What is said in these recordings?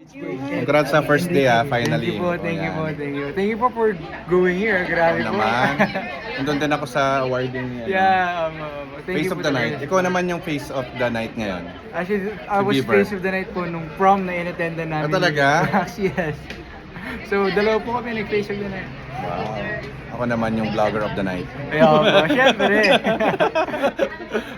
Congrats sa first day finally. Thank you po. Thank you po for going here. Grabe po. Naman. Nandun din ako sa awarding Yeah, thank Face you of po the talaga. Night. Ikaw naman yung Face of the Night ngayon. Actually, I was Beaver. face of the night po nung prom na in-attendan namin. talaga? Yes. So, dalawa po kami nag-face of the night. Wow. Ako naman yung vlogger of the night. Ayun po, syempre.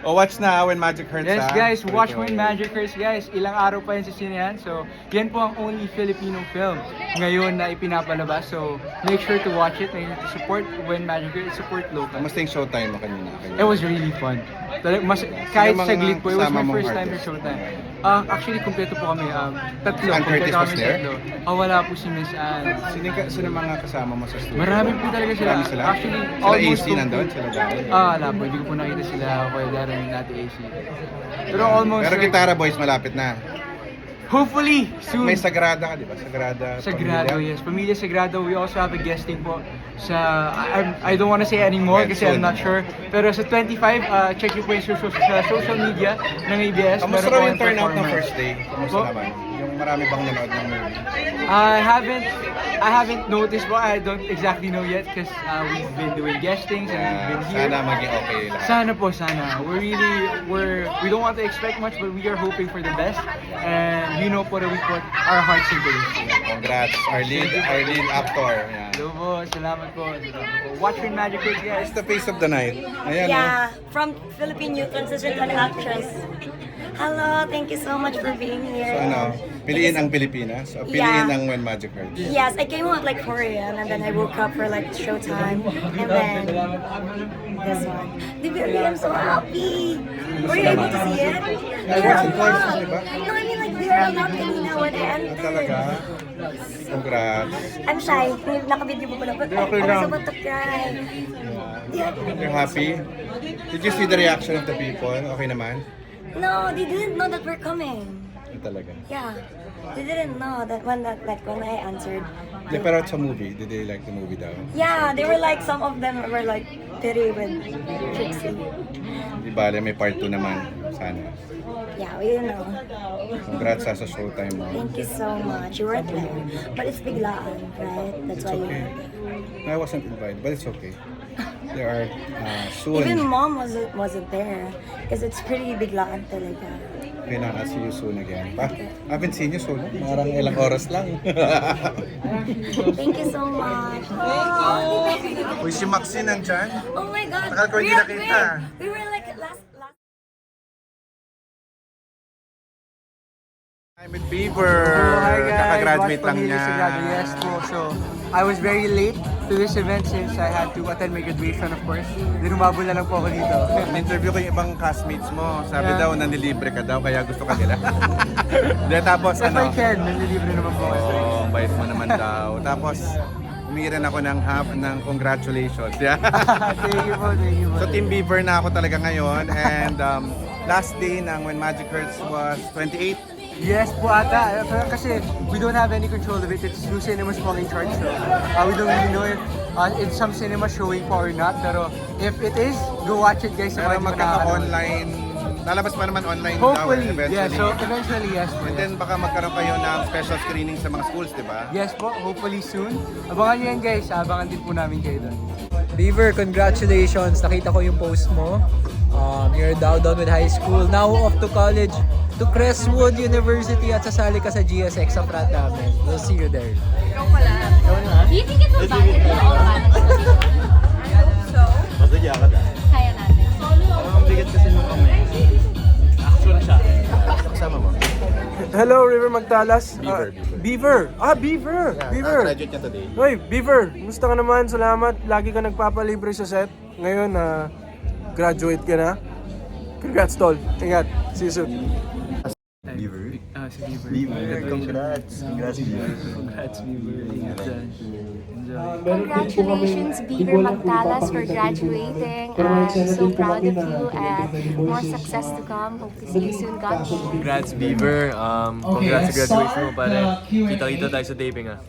Watch na When Magic Hurts. Yes guys, watch When Magic Hurts guys. Ilang araw pa yan sa sinehan. So, yan po ang only Filipino film ngayon na ipinapalabas. So, make sure to watch it. Make sure to support When Magic Hurts. Support local. Kamusta yung showtime mo kanina? It was really fun. Kahit Sino mga saglit po, it was kasama my mong first time na artist? showtime. Actually, kumpleto po kami. Tatlo. Si Ann Curtis Kumpleto was kami there? tatlo. Wala po si Miss Anne. Sino mga kasama mo sa studio? Marami po talaga sila. Marami sila? Actually, Sila almost AC nandun? Sila dahil? wala po. Hindi ko po nakita sila. Kuya Darren, natin AC. Pero almost Pero like, Gitara Boys malapit na. hopefully, soon. May Sagrada ka, di ba? Sagrado, Sagrado, yes. Pamilya Sagrado. We also have a guesting po sa... I don't want to say anymore Well, kasi soon. I'm not sure. Pero sa 25, check nyo po yung sa social media ng ABS. Kamusta Meron raw po yung turnout ng performance. first day? Kamusta Po? naman? Yung marami bang nanood ng movie? I haven't noticed po. I don't exactly know yet because we've been doing guestings and we've been here. Sana maging okay lahat. Sana po, sana. We don't want to expect much, but we are hoping for the best. And you know po that we put our hearts into this. Congrats, our lead actor. Yeah. Hello po, salamat po. Watch When Magic Hurts, guys. It's the Face of the Night. Ayan, Yeah, from Philippine Youth Transition to an actress. Hello, thank you so much for being So here. piliin ang Pilipinas. O piliin Yeah. ang When Magic Hurts. Yes, I came out like 4 a.m. and then I woke up for like showtime and then this one. I'm so happy. Were you able to see it? was in person, diba? No, I mean like they were not kanina when I entered. Talaga? Congrats. I'm shy. Naka-video po pala. But I Okay was lang. about to cry. Yeah. You're happy? Did you see the reaction of the people? Okay naman? No, they didn't know that we're coming. Talaga. Yeah. They didn't know that when I answered. Yeah, pero sa movie, did they like the movie daw? Yeah, they were like, some of them were like pity with Trixie. Di bale, may part 2 naman. Sana. Yeah, we didn't know. Congrats sa showtime mo. Thank you so much. You weren't there. But it's biglaan, right? That's It's why okay. you weren't there. No, I wasn't invited, but it's okay. There are Even soon. mom wasn't there. Because it's pretty biglaan talaga. Okay na, I'll see you soon again. I haven't seen you so long. Parang ilang oras lang. Thank you so much. Uy, si Maxine nandyan. Oh my God. Tagal ko hindi nakita. We were like last. I'm with Beaver. Hi guys, Kakagraduate watch lang Pamilya niya. Sagrado, yes po. So, I was very late to this event since I had to attend my graduation, of course. Then umabol na lang po ako dito. In-interview ko yung ibang classmates mo. Sabi Yeah. daw, nanilibre ka daw, kaya gusto ka nila. Hindi, tapos If I ano? can, nalilibre naman po ako. Oh, bait mo naman daw. Tapos, humingi rin ako ng congratulations. Yeah. Thank you po, thank you po. So, Team Beaver na ako talaga ngayon. And last day ng When Magic Hurts was 28. Yes po ata. Pero kasi we don't have any control of it. It's New Cinemas po in charge. So, we don't really know if it's some cinema showing po or not. Pero if it is, go watch it guys. Pero magkaka-online. Lalabas pa naman online daw Hopefully, eventually. yeah. So eventually, yes po. And then baka magkaroon kayo ng special screening sa mga schools, di ba? Yes po, hopefully soon. Abangan nyo yan guys. Abangan din po namin kayo doon. Beaver, congratulations! Nakita ko yung post mo. You're down with high school. Now off to college, to Crestwood University at sasali ka sa GSX sa frat namin. We'll see you there. Do you think it will value the all So? Masaya ka dahil. Kaya natin. Ang bigat kasi nung kami. Action siya. Kasama mo? Hello, River Magtalas. Beaver, Beaver. Beaver. Beaver. Graduate niya today. Hoy, Beaver. Musta ka naman? Salamat. Lagi ka nagpapalibre sa set. Ngayon, graduate ka na. Congrats, tol. Ingat. See you soon. Beaver. Si Beaver. Beaver, congrats. Congrats, Beaver. Congrats, Beaver. Ingat dyan. Enjoy. Congratulations, Beaver Magtalas, for graduating. I'm so proud of you and more success to come. Hope to see you soon. God bless. Congrats, Beaver. Congrats sa graduation mo, pare. Kita-kita tayo sa taping, ah.